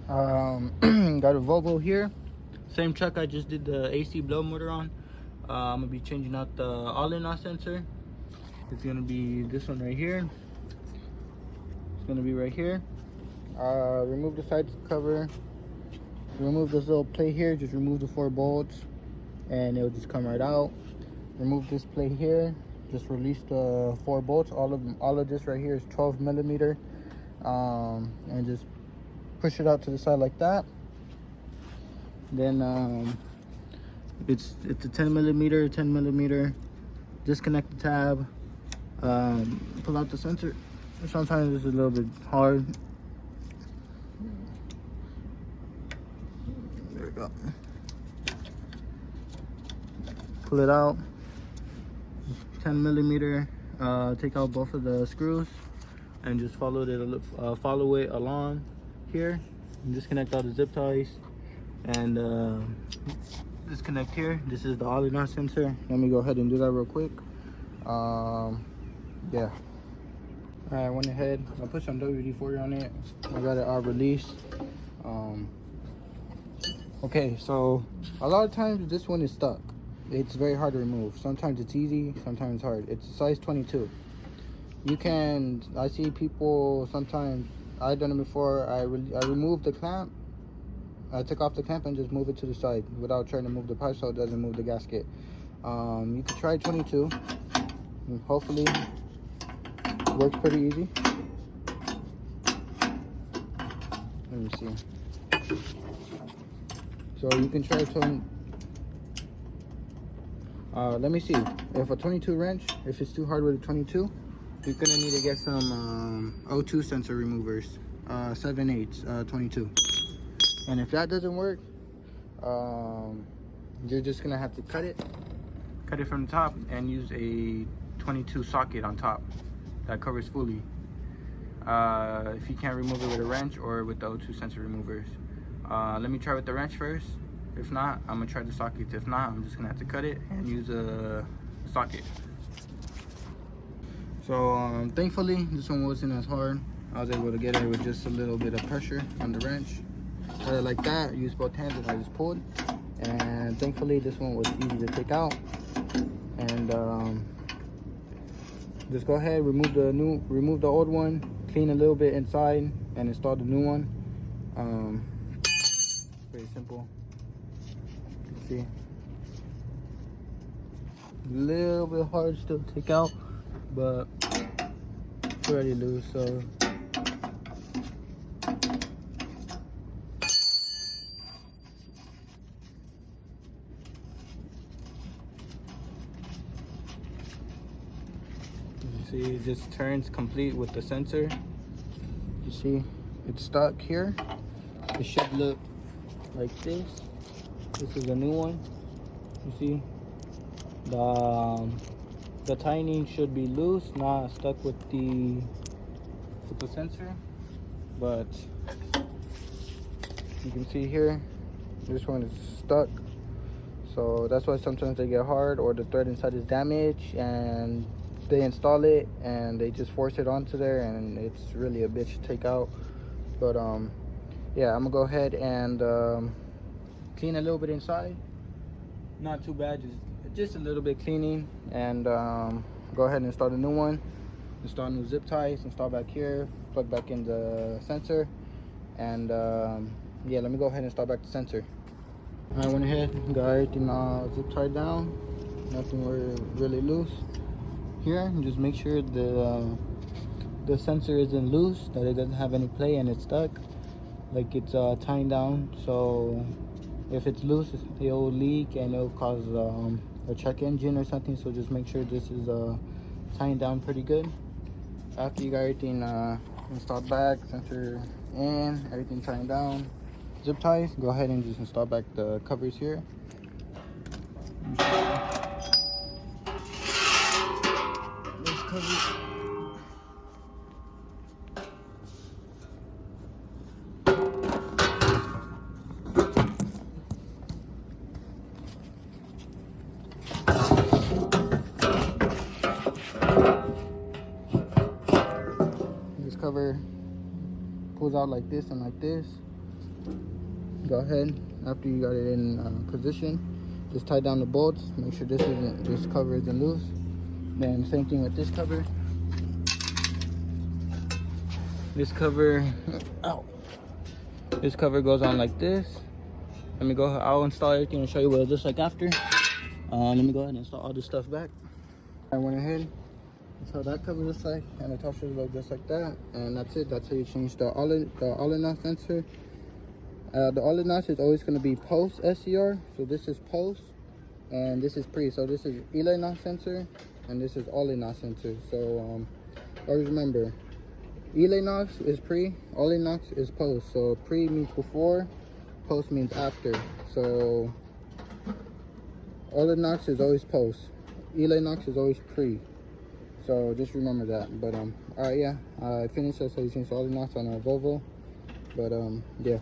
Got a Volvo here. Same truck I just did the AC blow motor on. I'm gonna be changing out the all-in-off sensor. It's gonna be this one right here. It's gonna be right here. Remove the side cover. Remove this little plate here. Just remove the 4 bolts, and it'll just come right out. Remove this plate here. Just release the 4 bolts. All of this right here is 12 millimeter. And just push it out to the side like that. Then it's a 10 millimeter. Disconnect the tab. Pull out the sensor. Sometimes it's a little bit hard. There we go. Pull it out. 10 millimeter. Take out both of the screws and just follow it along here. And disconnect all the zip ties and disconnect here. This is the all-in-off sensor. Let me go ahead and do that real quick. Yeah. I went ahead. I put some WD-40 on it. I got it all released. Okay, so a lot of times this one is stuck. It's very hard to remove. Sometimes it's easy, sometimes hard. It's size 22. I see people sometimes, I've done it before. I removed the clamp. I took off the clamp and just move it to the side without trying to move the pipe so it doesn't move the gasket. You can try 22. And hopefully it works pretty easy. Let me see. So you can try let me see. If a 22 wrench, if it's too hard with a 22, you're gonna need to get some O2 sensor removers, 7/8 22. And if that doesn't work, you're just gonna have to cut it from the top and use a 22 socket on top that covers fully. If you can't remove it with a wrench or with the O2 sensor removers. Let me try with the wrench first. If not, I'm gonna try the sockets. If not, I'm just gonna have to cut it and use a socket. So thankfully this one wasn't as hard. I was able to get it with just a little bit of pressure on the wrench. Cut it like that, use both hands, and I just pulled. And thankfully this one was easy to take out. And just go ahead, remove the old one, clean a little bit inside, and install the new one. Very simple. You see, a little bit hard still to take out, but it's already loose, so you see it just turns complete with the sensor. You see it's stuck here. It should look like this. This is a new one. You see the timing should be loose, not stuck with the sensor, but you can see here this one is stuck. So that's why sometimes they get hard, or the thread inside is damaged and they install it and they just force it onto there, and it's really a bitch to take out. But yeah, I'm gonna go ahead and clean a little bit inside. Not too bad, just a little bit cleaning, and go ahead and install the new one. Install new zip ties, install back here, plug back in the sensor, and yeah, let me go ahead and install back the sensor. I went ahead and got everything zip tied down. Nothing really loose here. And just make sure the sensor isn't loose, that it doesn't have any play and it's stuck, like it's tying down. So if it's loose, it'll leak and it'll cause a check engine or something. So just make sure this is tying down pretty good. After you got everything installed back, sensor in, everything tying down, zip ties, go ahead and just install back the covers here. Those covers. This cover pulls out like this and like this. go ahead, after you got it in position, just tie down the bolts, make sure this cover isn't loose. Then same thing with this cover. This cover, ow, this cover goes on like this. Let me go, I'll install everything and show you what it looks like after. Let me go ahead and install all this stuff back. I went ahead, that's how that cover looks like, and the top should look just like that. And that's it. That's how you change the all-in-off sensor. The all-in-off is always going to be post SCR, so this is post and this is pre. So this is all-in-off sensor and this is all-in-off sensor. So always remember, all-in-off is pre, all-in-off is post. So pre means before, post means after. So all-in-off is always post, all-in-off is always pre. So just remember that. But all right, yeah, I finished. That's how you change all-in-off on a Volvo. But yeah.